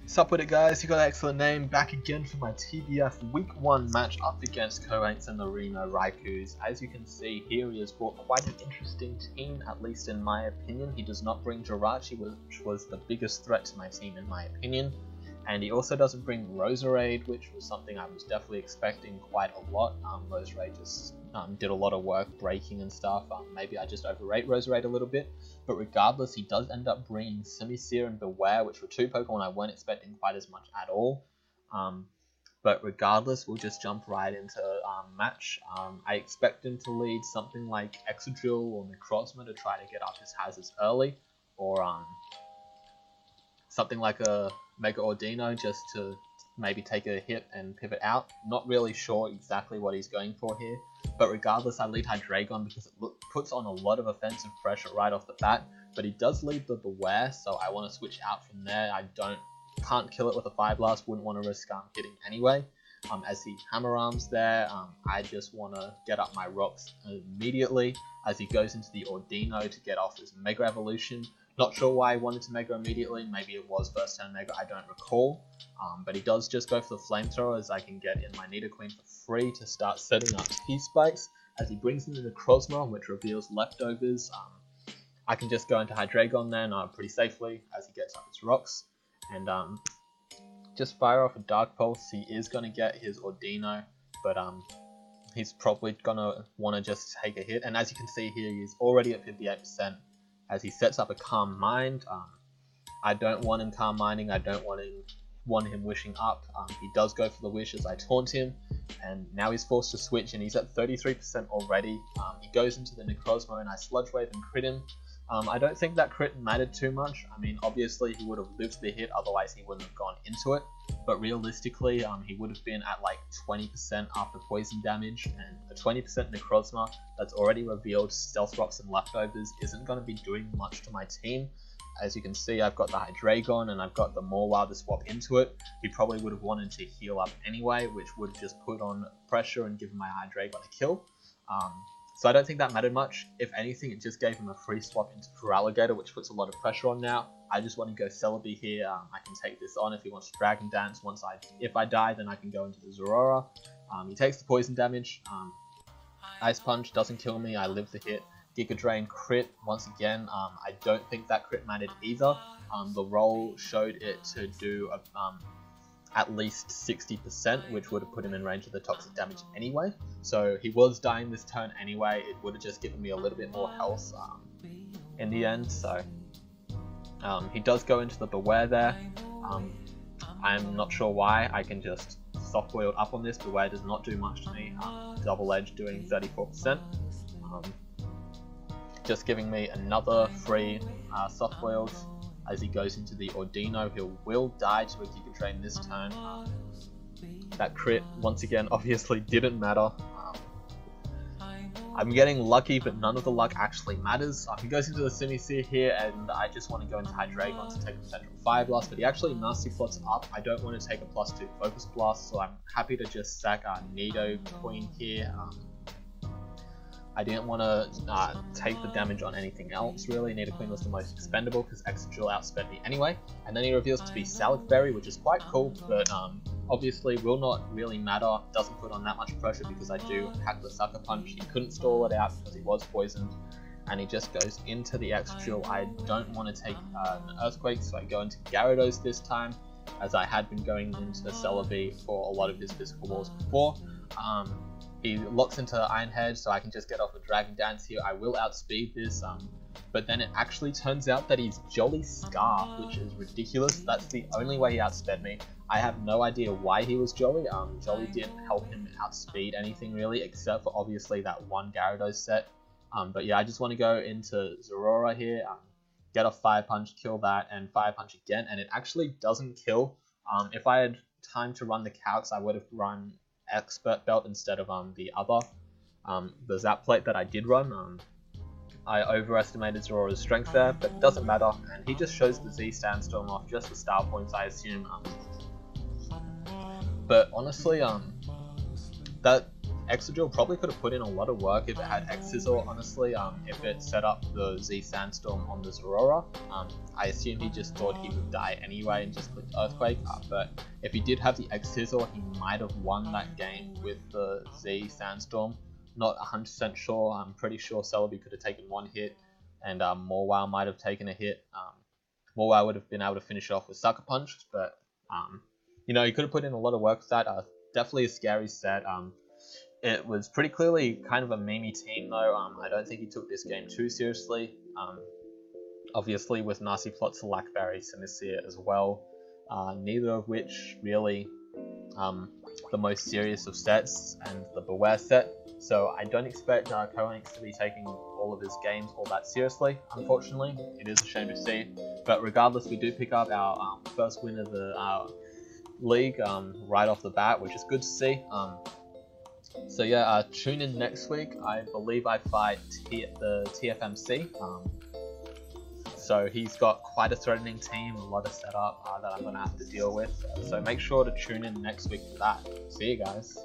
Sup with it, guys? You got an excellent name. Back again for my TBF Week 1 match up against Kohanx and Arena Raikus. As you can see here, he has brought quite an interesting team, at least in my opinion. He does not bring Jirachi, which was the biggest threat to my team in my opinion. And he also doesn't bring Roserade, which was something I was definitely expecting quite a lot. Roserade just did a lot of work breaking and stuff. Maybe I just overrate Roserade a little bit. But regardless, he does end up bringing Simisear and Beware, which were two Pokemon I weren't expecting quite as much at all. But regardless, we'll just jump right into match. I expect him to lead something like Excadrill or Necrozma to try to get up his hazards early. Or something like a Mega Ordino just to maybe take a hit and pivot out. Not really sure exactly what he's going for here, but regardless, I lead Hydreigon because it puts on a lot of offensive pressure right off the bat. But he does lead the Beware, so I want to switch out from there. I can't kill it with a Fire Blast, wouldn't want to risk hitting anyway. As he Hammer Arms there, I just want to get up my rocks immediately as he goes into the Ordino to get off his Mega Evolution. Not sure why he wanted to Mega immediately, maybe it was first turn Mega, I don't recall. But he does just go for the Flamethrower as I can get in my Nidoqueen for free to start setting up T-Spikes. As he brings in the Necrozma, which reveals Leftovers, I can just go into Hydreigon then pretty safely as he gets up his rocks. And just fire off a Dark Pulse. He is going to get his Ordino, but he's probably going to want to just take a hit. And as you can see here, he's already at 58%. As he sets up a Calm Mind. I don't want him Calm Minding, I don't want him wishing up. He does go for the wish as I taunt him, and now he's forced to switch and he's at 33% already. He goes into the Necrozma and I Sludge Wave and crit him. I don't think that crit mattered too much. I mean, obviously he would have lived the hit, otherwise he wouldn't have gone into it. But realistically, he would have been at like 20% after poison damage, and a 20% Necrozma that's already revealed Stealth Rocks and Leftovers isn't going to be doing much to my team. As you can see, I've got the Hydreigon and I've got the Mawile to swap into it. He probably would have wanted to heal up anyway, which would have just put on pressure and given my Hydreigon a kill. So I don't think that mattered much. If anything, it just gave him a free swap into Feraligatr, which puts a lot of pressure on now. I just want to go Celebi here. I can take this on if he wants to Dragon Dance. If I die, then I can go into the Zorora. He takes the poison damage. Ice Punch doesn't kill me. I live the hit. Giga Drain crit once again. I don't think that crit mattered either. The roll showed it to do at least 60%, which would have put him in range of the toxic damage anyway. So he was dying this turn anyway. It would have just given me a little bit more health in the end. So he does go into the Beware there. I'm not sure why. I can just soft boiled up on this. Beware does not do much to me. Double Edge doing 34%. Just giving me another free soft boiled. As he goes into the Ordino, he will die to a Giga Drain this turn. That crit, once again, obviously didn't matter. I'm getting lucky, but none of the luck actually matters. He goes into the Simisear here, and I just want to go into Hydreigon to take a potential Fire Blast, but he actually Nasty Plots up. I don't want to take a +2 Focus Blast, so I'm happy to just sack Nidoqueen here. I didn't want to take the damage on anything else really. Nidoqueen was the most expendable because Excadrill outspent me anyway. And then he reveals to be Salak Berry, which is quite cool, but obviously will not really matter. Doesn't put on that much pressure because I do hack the Sucker Punch. He couldn't stall it out because he was poisoned. And he just goes into the Excadrill. I don't want to take an Earthquake, so I go into Gyarados this time, as I had been going into Celebi for a lot of his physical walls before. He locks into Iron Head, so I can just get off a Dragon Dance here. I will outspeed this, but then it actually turns out that he's Jolly Scarf, which is ridiculous. That's the only way he outsped me. I have no idea why he was Jolly. Jolly didn't help him outspeed anything really, except for obviously that one Gyarados set. But yeah, I just want to go into Zorora here, get a Fire Punch, kill that, and Fire Punch again, and it actually doesn't kill. If I had time to run the calcs, I would have run Expert Belt instead of the other, the Zap Plate that I did run. I overestimated Zorora's strength there, but it doesn't matter, and he just shows the Z Sandstorm off just for star points, I assume. But honestly, that Exegil probably could have put in a lot of work if it had X-Sizzle, honestly, if it set up the Z Sandstorm on this Aurora. I assume he just thought he would die anyway and just clicked Earthquake, but if he did have the X-Sizzle, he might have won that game with the Z Sandstorm. Not 100% sure. I'm pretty sure Celebi could have taken one hit, and Morwow might have taken a hit. Morwow would have been able to finish off with Sucker Punch, but you know, he could have put in a lot of work with that. Definitely a scary set. It was pretty clearly kind of a memey team though. I don't think he took this game too seriously. Obviously with Nasty Plot, Lackberry, Sinister as well. Neither of which really the most serious of sets, and the Beware set. So I don't expect Kohanx to be taking all of his games all that seriously, unfortunately. It is a shame to see. But regardless, we do pick up our first win of the league right off the bat, which is good to see. So yeah, tune in next week. I believe I fight the TFMC. So he's got quite a threatening team, a lot of setup that I'm going to have to deal with. So make sure to tune in next week for that. See you guys.